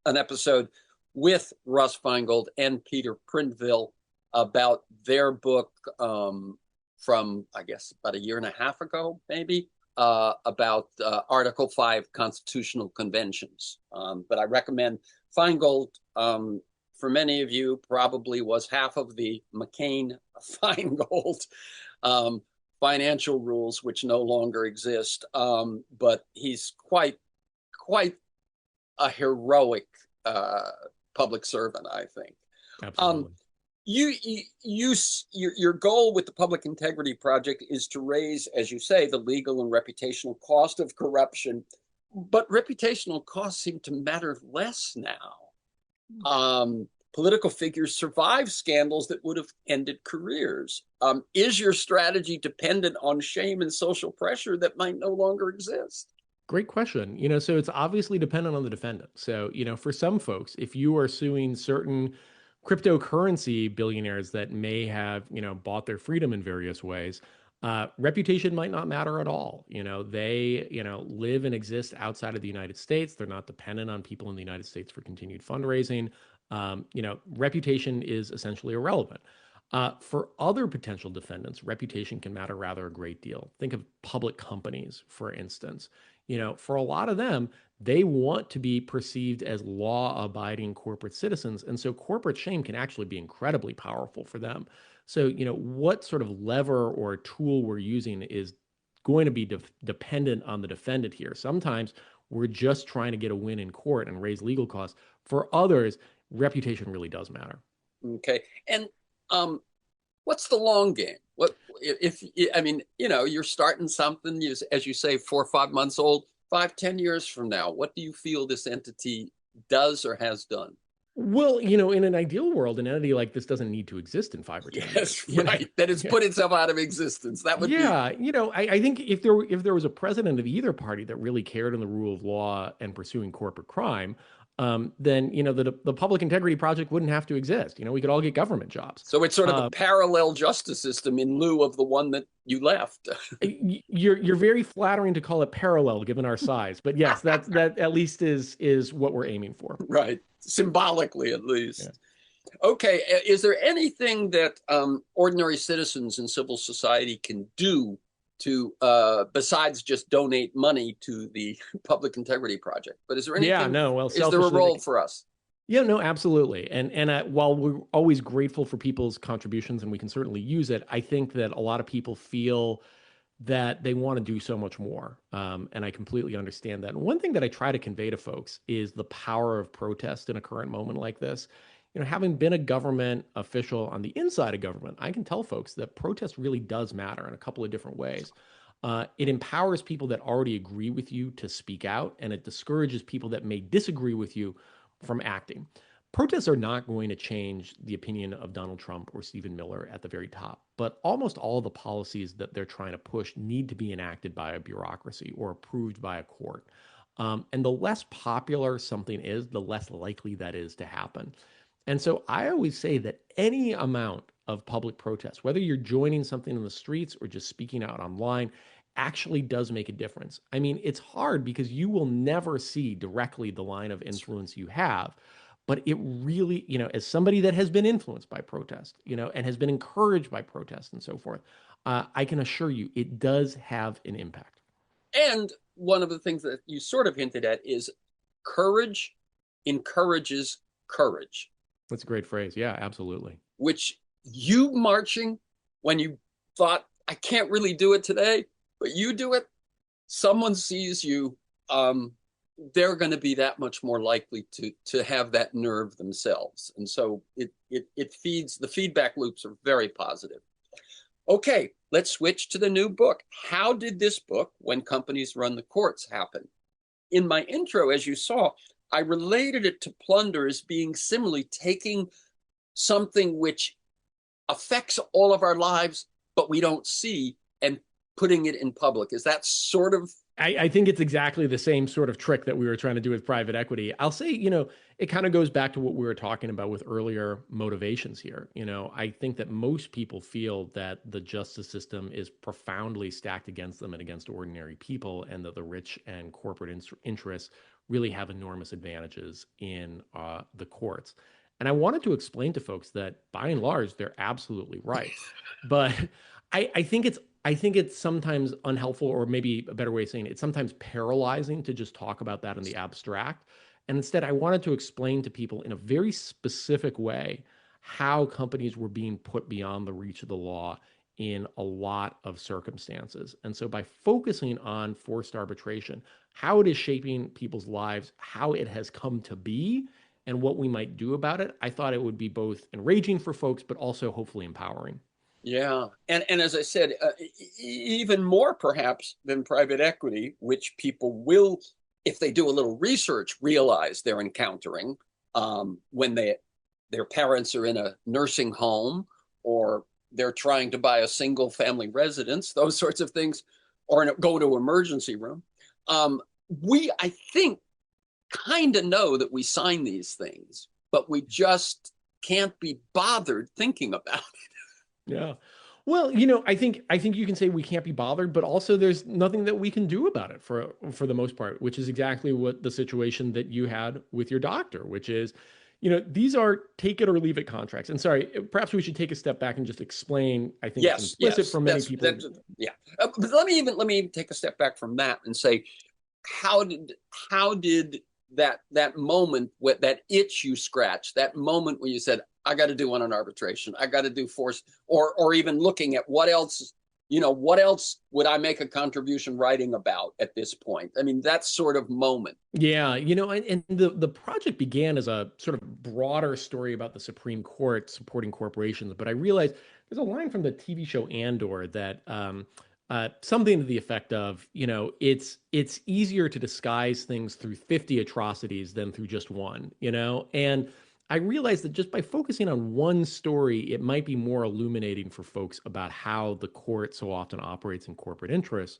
episode with Russ Feingold and Peter Printville about their book from, I guess, about a year and a half ago, maybe, about Article 5 constitutional conventions. But I recommend Feingold. For many of you, probably was half of the McCain-Feingold financial rules, which no longer exist. But he's quite a heroic public servant, I think. Absolutely. Your goal with the Public Integrity Project is to raise, as you say, the legal and reputational cost of corruption, but reputational costs seem to matter less now. Political figures survive scandals that would have ended careers. Is your strategy dependent on shame and social pressure that might no longer exist? Great question. So it's obviously dependent on the defendant. So, for some folks, if you are suing certain cryptocurrency billionaires that may have, bought their freedom in various ways, reputation might not matter at all. They, live and exist outside of the United States. They're not dependent on people in the United States for continued fundraising. Reputation is essentially irrelevant. For other potential defendants, reputation can matter rather a great deal. Think of public companies, for instance. For a lot of them, they want to be perceived as law-abiding corporate citizens. And so corporate shame can actually be incredibly powerful for them. So, what sort of lever or tool we're using is going to be dependent on the defendant here. Sometimes we're just trying to get a win in court and raise legal costs. For others, reputation really does matter. Okay. And what's the long game? What if I mean, you're starting something, as you say, 4 or 5 months old, 5, 10 years from now, what do you feel this entity does or has done? Well, in an ideal world, an entity like this doesn't need to exist in 5 or 10 years. Yes, right. That it's put itself out of existence. That would be. I think if there was a president of either party that really cared in the rule of law and pursuing corporate crime, then the Public Integrity Project wouldn't have to exist. We could all get government jobs. So it's sort of a parallel justice system in lieu of the one that you left. You're very flattering to call it parallel given our size, but yes, that at least is what we're aiming for. Right, symbolically at least. Yeah. Okay, is there anything that ordinary citizens in civil society can do to besides just donate money to the Public Integrity Project? But is there anything? Yeah, no. Well, is there a role for us? Yeah, no, absolutely. And while we're always grateful for people's contributions and we can certainly use it, I think that a lot of people feel that they want to do so much more. And I completely understand that. And one thing that I try to convey to folks is the power of protest in a current moment like this. Having been a government official on the inside of government, I can tell folks that protest really does matter in a couple of different ways. It empowers people that already agree with you to speak out, and it discourages people that may disagree with you from acting. Protests are not going to change the opinion of Donald Trump or Stephen Miller at the very top, but almost all the policies that they're trying to push need to be enacted by a bureaucracy or approved by a court. And the less popular something is, the less likely that is to happen. And so I always say that any amount of public protest, whether you're joining something in the streets or just speaking out online, actually does make a difference. I mean, it's hard because you will never see directly the line of influence you have. But it really, as somebody that has been influenced by protest, and has been encouraged by protest and so forth, I can assure you it does have an impact. And one of the things that you sort of hinted at is courage encourages courage, That's a great phrase. Yeah, absolutely. which you marching when you thought, I can't really do it today, but you do it, someone sees you, they're going to be that much more likely to have that nerve themselves. And so it feeds, the feedback loops are very positive. Okay, let's switch to the new book. How did this book, When Companies Run the Courts, happen? In my intro, as you saw, I related it to plunder as being similarly taking something which affects all of our lives, but we don't see, and putting it in public. Is that sort of? I think it's exactly the same sort of trick that we were trying to do with private equity. I'll say, it kind of goes back to what we were talking about with earlier motivations here. I think that most people feel that the justice system is profoundly stacked against them and against ordinary people, and that the rich and corporate interests really have enormous advantages in the courts. And I wanted to explain to folks that by and large, they're absolutely right. But I think it's sometimes unhelpful, or maybe a better way of saying it, it's sometimes paralyzing to just talk about that in the abstract. And instead, I wanted to explain to people in a very specific way how companies were being put beyond the reach of the law in a lot of circumstances. And so by focusing on forced arbitration, how it is shaping people's lives, how it has come to be, and what we might do about it, I thought it would be both enraging for folks, but also hopefully empowering. Yeah. And as I said, even more perhaps than private equity, which people will, if they do a little research, realize they're encountering, when their parents are in a nursing home, or they're trying to buy a single family residence, those sorts of things, or go to emergency room. We, I think, kind of know that we sign these things, but we just can't be bothered thinking about it. Yeah. Well, I think you can say we can't be bothered, but also there's nothing that we can do about it for the most part, which is exactly what the situation that you had with your doctor, which is, these are take it or leave it contracts. And sorry, perhaps we should take a step back and just explain. I think it's Yes, implicit yes, for many people. yeah. But let me take a step back from that and say, how did how did that moment, with that itch you scratched, that moment when you said, I got to do one on arbitration, I got to do force, or even looking at what else would I make a contribution writing about at this point? I mean, that sort of moment. Yeah, and the project began as a sort of broader story about the Supreme Court supporting corporations, but I realized there's a line from the TV show Andor that something to the effect of, it's easier to disguise things through 50 atrocities than through just one, and I realized that just by focusing on one story, it might be more illuminating for folks about how the court so often operates in corporate interests.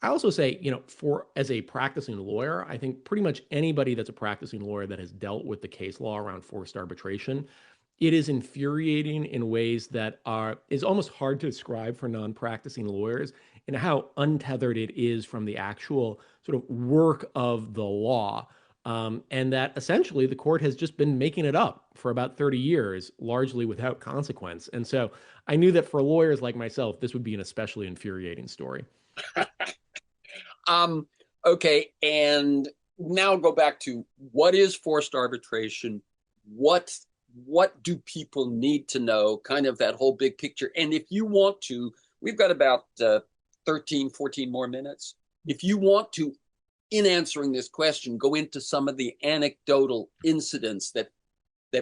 I also say, for as a practicing lawyer, I think pretty much anybody that's a practicing lawyer that has dealt with the case law around forced arbitration, it is infuriating in ways that are is almost hard to describe for non-practicing lawyers, and how untethered it is from the actual sort of work of the law. And that essentially the court has just been making it up for about 30 years, largely without consequence. And so I knew that for lawyers like myself, this would be an especially infuriating story. Um, okay, and now go back to what is forced arbitration? What what do people need to know? Kind of that whole big picture. And if you want to, we've got about 13, 14 more minutes. If you want to, in answering this question, go into some of the anecdotal incidents that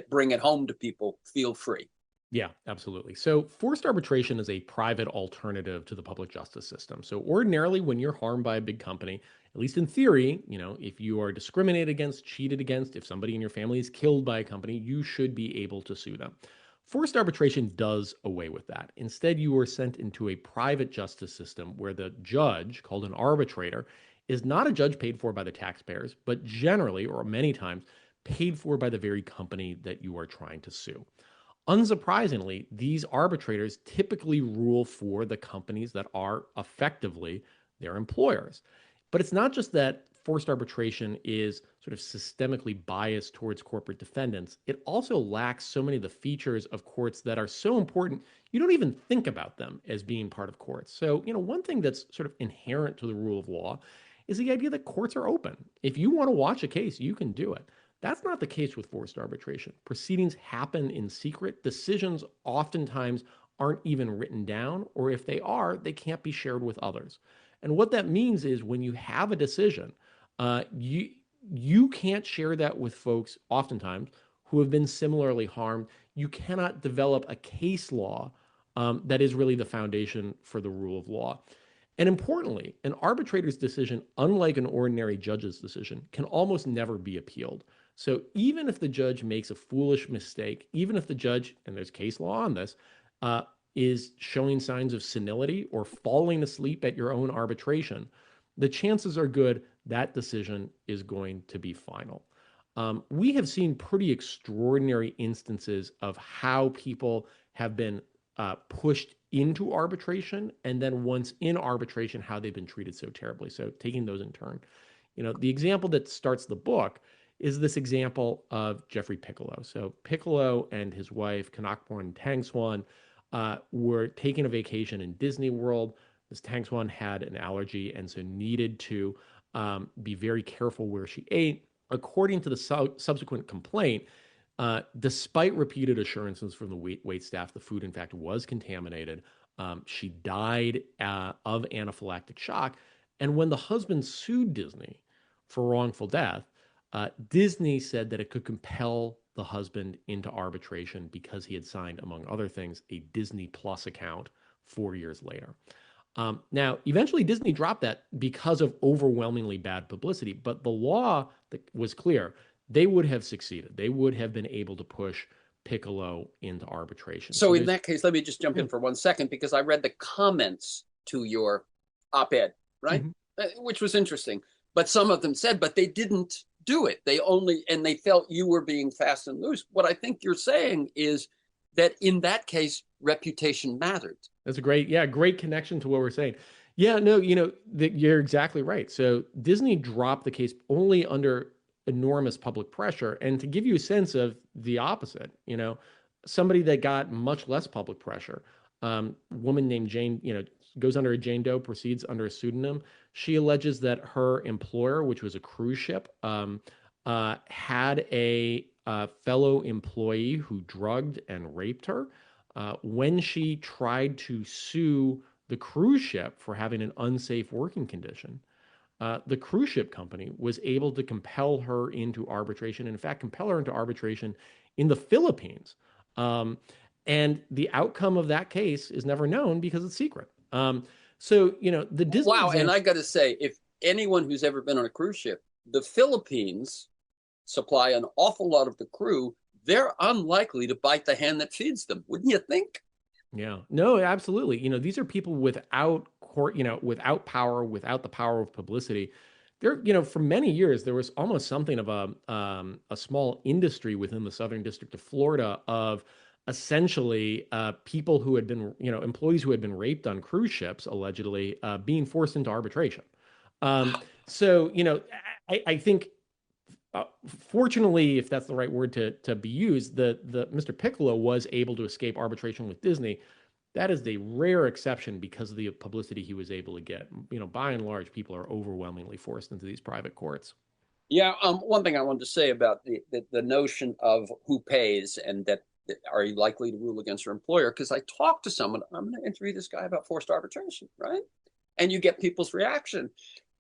bring it home to people, feel free. Yeah, absolutely. So, forced arbitration is a private alternative to the public justice system. So, ordinarily, when you're harmed by a big company, at least in theory, if you are discriminated against, cheated against, if somebody in your family is killed by a company, you should be able to sue them. Forced arbitration does away with that. Instead, you are sent into a private justice system where the judge, called an arbitrator, is not a judge paid for by the taxpayers, but generally, or many times, paid for by the very company that you are trying to sue. Unsurprisingly, these arbitrators typically rule for the companies that are effectively their employers. But it's not just that forced arbitration is sort of systemically biased towards corporate defendants, it also lacks so many of the features of courts that are so important, you don't even think about them as being part of courts. So, one thing that's sort of inherent to the rule of law is the idea that courts are open. If you want to watch a case, you can do it. That's not the case with forced arbitration. Proceedings happen in secret. Decisions oftentimes aren't even written down, or if they are, they can't be shared with others. And what that means is when you have a decision, you can't share that with folks oftentimes who have been similarly harmed. You cannot develop a case law that is really the foundation for the rule of law. And importantly, an arbitrator's decision, unlike an ordinary judge's decision, can almost never be appealed. So even if the judge makes a foolish mistake, even if the judge, and there's case law on this, is showing signs of senility or falling asleep at your own arbitration, the chances are good that decision is going to be final. We have seen pretty extraordinary instances of how people have been pushed into arbitration, and then once in arbitration, how they've been treated so terribly. So taking those in turn, the example that starts the book is this example of Jeffrey Piccolo. So Piccolo and his wife, Kanakporn Tangswan, were taking a vacation in Disney World. Ms. Tangswan had an allergy and so needed to be very careful where she ate. According to the subsequent complaint, despite repeated assurances from the wait staff, the food, in fact, was contaminated. She died of anaphylactic shock. And when the husband sued Disney for wrongful death, Disney said that it could compel the husband into arbitration because he had signed, among other things, a Disney Plus account 4 years later. Now, eventually Disney dropped that because of overwhelmingly bad publicity, but the law was clear. They would have succeeded. They would have been able to push Piccolo into arbitration. So in that case, let me just jump in for 1 second, because I read the comments to your op-ed, right? Mm-hmm. Which was interesting. But some of them said, but they didn't do it. And they felt you were being fast and loose. What I think you're saying is that in that case, reputation mattered. That's a great connection to what we're saying. Yeah, no, you're exactly right. So Disney dropped the case only under enormous public pressure. And to give you a sense of the opposite, somebody that got much less public pressure, woman named Jane, goes under a Jane Doe, proceeds under a pseudonym. She alleges that her employer, which was a cruise ship, had a fellow employee who drugged and raped her. When she tried to sue the cruise ship for having an unsafe working condition, the cruise ship company was able to compel her into arbitration, and in fact, compel her into arbitration in the Philippines. And the outcome of that case is never known because it's secret. So, the Disney example, and I got to say, if anyone who's ever been on a cruise ship, the Philippines supply an awful lot of the crew. They're unlikely to bite the hand that feeds them, wouldn't you think? Yeah, no, absolutely. These are people without court, without power, without the power of publicity. There, for many years, there was almost something of a small industry within the Southern District of Florida of essentially people who had been, employees who had been raped on cruise ships, allegedly, being forced into arbitration. So, I think, fortunately, if that's the right word to be used, the Mr. Piccolo was able to escape arbitration with Disney. That is the rare exception because of the publicity he was able to get. By and large, people are overwhelmingly forced into these private courts. Yeah. One thing I wanted to say about the notion of who pays and that are you likely to rule against your employer? Because I talked to someone, I'm going to interview this guy about forced arbitration, right? And you get people's reaction.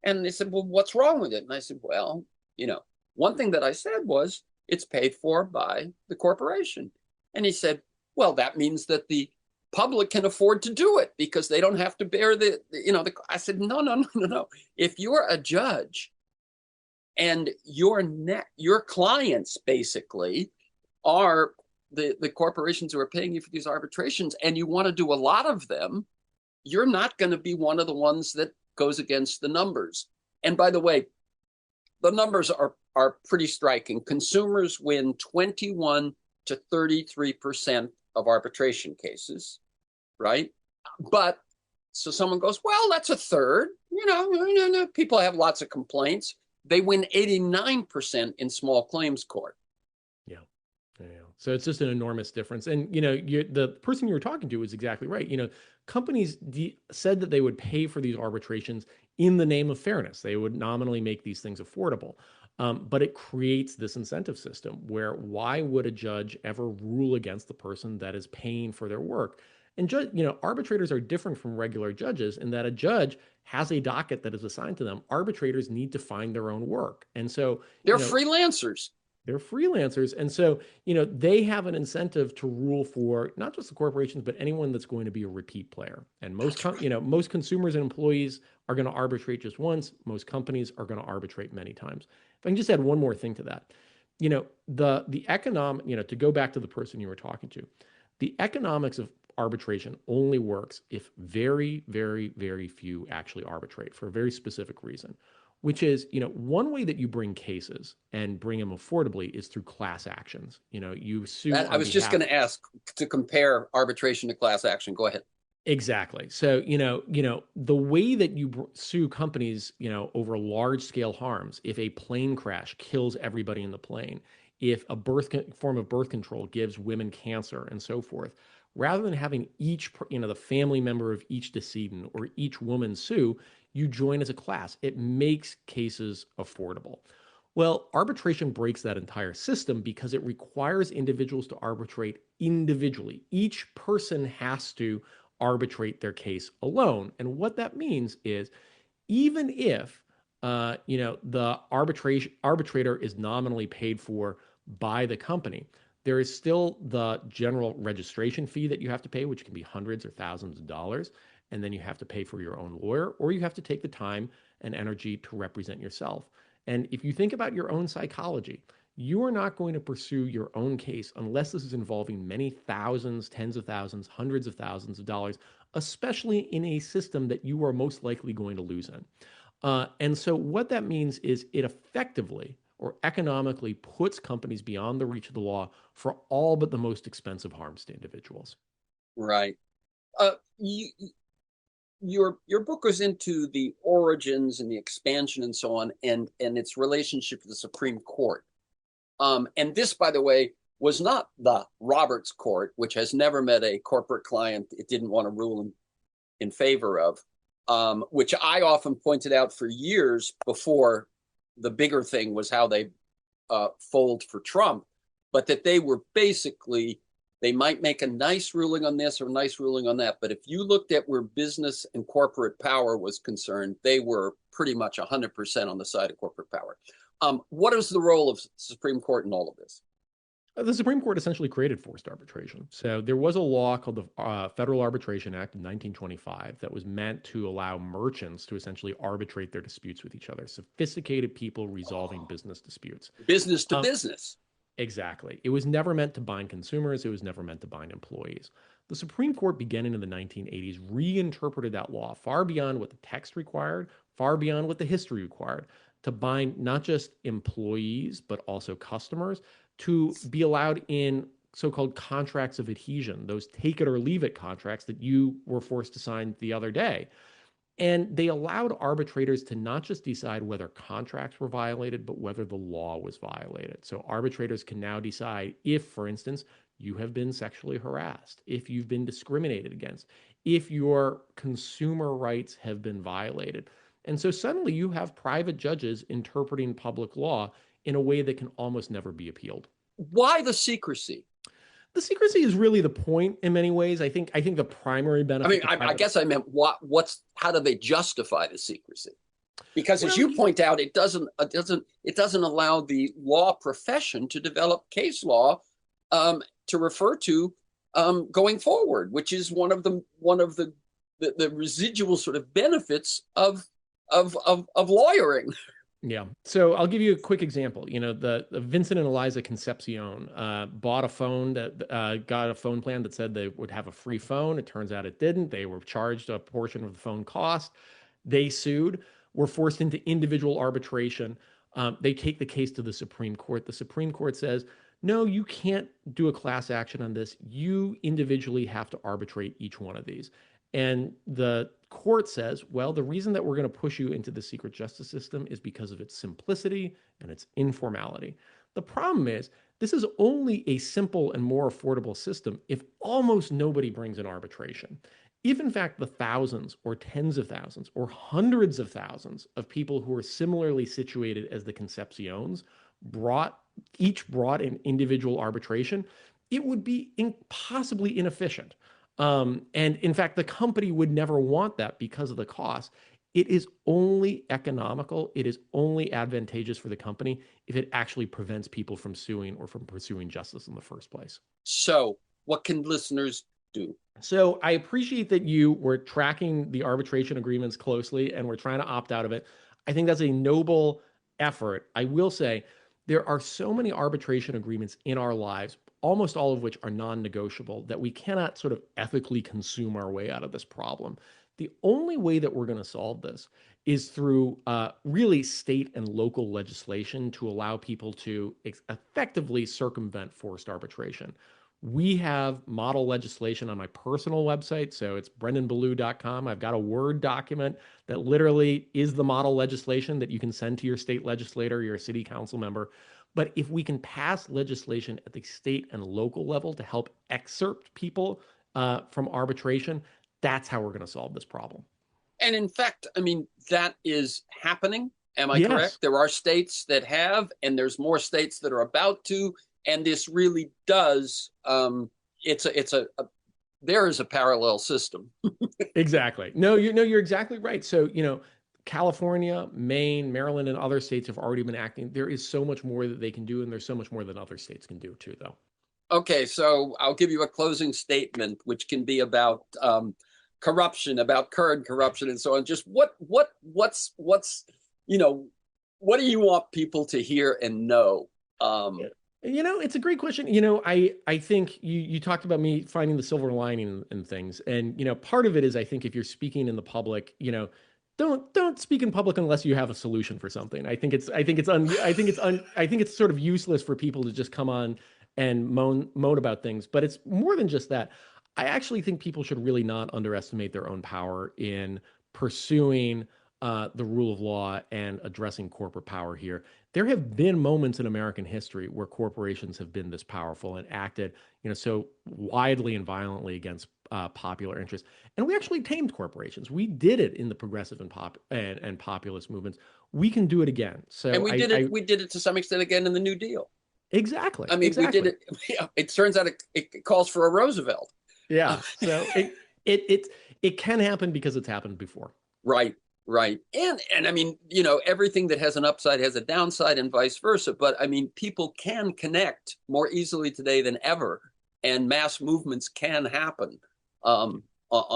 And they said, well, what's wrong with it? And I said, well, one thing that I said was it's paid for by the corporation. And he said, well, that means that the public can afford to do it because they don't have to bear I said, no. If you're a judge and your clients basically are the corporations who are paying you for these arbitrations and you want to do a lot of them, you're not going to be one of the ones that goes against the numbers. And by the way, the numbers are pretty striking. Consumers win 21 to 33% of arbitration cases, right? But so someone goes, well, that's a third. People have lots of complaints. they win 89% in small claims court. Yeah. Yeah. So it's just an enormous difference. And, the person you were talking to was exactly right. Companies said that they would pay for these arbitrations in the name of fairness. They would nominally make these things affordable. But it creates this incentive system where why would a judge ever rule against the person that is paying for their work? And arbitrators are different from regular judges in that a judge has a docket that is assigned to them. Arbitrators need to find their own work. And so, they're freelancers. They're freelancers. And so, they have an incentive to rule for not just the corporations, but anyone that's going to be a repeat player. And most consumers and employees are going to arbitrate just once. Most companies are going to arbitrate many times. If I can just add one more thing to that, the economic, to go back to the person you were talking to, the economics of arbitration only works if very, very, very few actually arbitrate for a very specific reason, which is, one way that you bring cases and bring them affordably is through class actions. You sue. I was just going to ask to compare arbitration to class action. Go ahead. Exactly. So, the way that you sue companies, over large scale harms, if a plane crash kills everybody in the plane, if a form of birth control gives women cancer and so forth, rather than having each, the family member of each decedent or each woman sue, you join as a class. It makes cases affordable. Well, arbitration breaks that entire system because it requires individuals to arbitrate individually. Each person has to arbitrate their case alone. And what that means is even if the arbitrator is nominally paid for by the company, there is still the general registration fee that you have to pay, which can be hundreds or thousands of dollars. And then you have to pay for your own lawyer, or you have to take the time and energy to represent yourself. And if you think about your own psychology, you are not going to pursue your own case unless this is involving many thousands, tens of thousands, hundreds of thousands of dollars, especially in a system that you are most likely going to lose in. And so what that means is it effectively or economically puts companies beyond the reach of the law for all but the most expensive harms to individuals. Right. Your book goes into the origins and the expansion and so on, and its relationship to the Supreme Court. And this, by the way, was not the Roberts Court, which has never met a corporate client it didn't want to rule in favor of, which I often pointed out for years before the bigger thing was how they fold for Trump, but that they were basically, they might make a nice ruling on this or a nice ruling on that, but if you looked at where business and corporate power was concerned, they were pretty much 100% on the side of corporate power. What is the role of the Supreme Court in all of this? The Supreme Court essentially created forced arbitration. So there was a law called the Federal Arbitration Act of 1925 that was meant to allow merchants to essentially arbitrate their disputes with each other, sophisticated people resolving business disputes. Business to business. Exactly. It was never meant to bind consumers. It was never meant to bind employees. The Supreme Court, beginning in the 1980s, reinterpreted that law far beyond what the text required, far beyond what the history required, to bind not just employees, but also customers to be allowed in so-called contracts of adhesion, those take it or leave it contracts that you were forced to sign the other day. And they allowed arbitrators to not just decide whether contracts were violated, but whether the law was violated. So arbitrators can now decide if, for instance, you have been sexually harassed, if you've been discriminated against, if your consumer rights have been violated. And so suddenly you have private judges interpreting public law in a way that can almost never be appealed. Why the secrecy? The secrecy is really the point in many ways. I think the primary benefit. I guess I meant how do they justify the secrecy? Because as you point out, it doesn't allow the law profession to develop case law to refer to going forward, which is one of the residual sort of benefits of lawyering. Yeah. So I'll give you a quick example. The Vincent and Eliza Concepcion bought a phone that got a phone plan that said they would have a free phone. It turns out it didn't. They were charged a portion of the phone cost. They sued, were forced into individual arbitration. They take the case to the Supreme Court. The Supreme Court says, no, you can't do a class action on this. You individually have to arbitrate each one of these. And the court says, well, the reason that we're going to push you into the secret justice system is because of its simplicity and its informality. The problem is, this is only a simple and more affordable system if almost nobody brings in arbitration. If, in fact, the thousands or tens of thousands or hundreds of thousands of people who are similarly situated as the Concepciones each brought an individual arbitration, it would be impossibly inefficient. And in fact, the company would never want that because of the cost. It is only economical, it is only advantageous for the company if it actually prevents people from suing or from pursuing justice in the first place. So, what can listeners do? So, I appreciate that you were tracking the arbitration agreements closely and we're trying to opt out of it. I think that's a noble effort. I will say there are so many arbitration agreements in our lives, almost all of which are non-negotiable, that we cannot sort of ethically consume our way out of this problem. The only way that we're going to solve this is through really state and local legislation to allow people to effectively circumvent forced arbitration. We have model legislation on my personal website, so it's brendanballou.com. I've got a Word document that literally is the model legislation that you can send to your state legislator, your city council member. But if we can pass legislation at the state and local level to help excerpt people from arbitration, that's how we're going to solve this problem. And in fact, I mean, that is happening. Am I Yes. correct? There are states that have, and there's more states that are about to. And this really does. There is a parallel system. Exactly. No, you're exactly right. So, California, Maine, Maryland, and other states have already been acting. There is so much more that they can do, and there's so much more that other states can do too, though. Okay, so I'll give you a closing statement, which can be about corruption, about current corruption, and so on. Just what do you want people to hear and know? It's a great question. I think you talked about me finding the silver lining and things, and part of it is I think if you're speaking in the public, don't speak in public unless you have a solution for something. I think it's sort of useless for people to just come on and moan about things. But it's more than just that. I actually think people should really not underestimate their own power in pursuing the rule of law and addressing corporate power here. There have been moments in American history where corporations have been this powerful and acted, so widely and violently against popular interests. And we actually tamed corporations. We did it in the progressive and populist movements. We can do it again. So and we did it to some extent again in the New Deal. Exactly. I mean, exactly. We did it. It turns out it calls for a Roosevelt. Yeah. So it can happen because it's happened before. Right. And I mean, everything that has an upside has a downside and vice versa. But I mean, people can connect more easily today than ever, and mass movements can happen on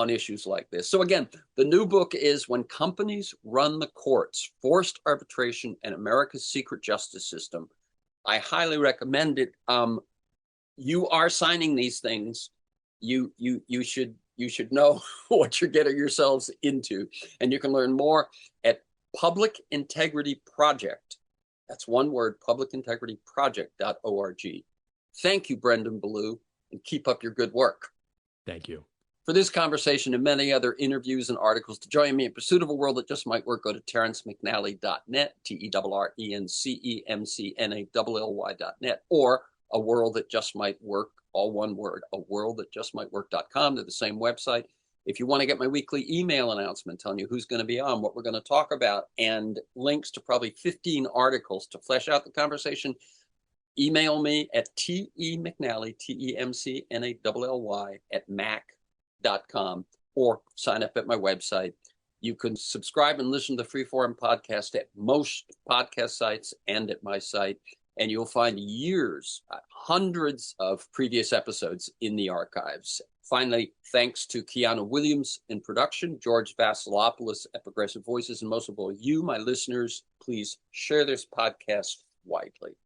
issues like this. So again, the new book is When Companies Run the Courts, Forced Arbitration and America's Secret Justice System. I highly recommend it. You are signing these things. You should know what you're getting yourselves into. And you can learn more at Public Integrity Project. That's one word, publicintegrityproject.org. Thank you, Brendan Ballou, and keep up your good work. Thank you. For this conversation and many other interviews and articles, to join me in pursuit of a world that just might work, go to terrencemcnally.net, TERRENCEMCNALLY.net, or A World That Just Might Work, all one word, aworldthatjustmightwork.com. They're the same website. If you want to get my weekly email announcement telling you who's going to be on, what we're going to talk about, and links to probably 15 articles to flesh out the conversation, email me at TEMcNally, TEMCNALLY @mac.com, or sign up at my website. You can subscribe and listen to the Freeform podcast at most podcast sites and at my site. And you'll find hundreds of previous episodes in the archives. Finally, thanks to Kiana Williams in production, George Vasilopoulos at Progressive Voices, and most of all, you, my listeners, please share this podcast widely.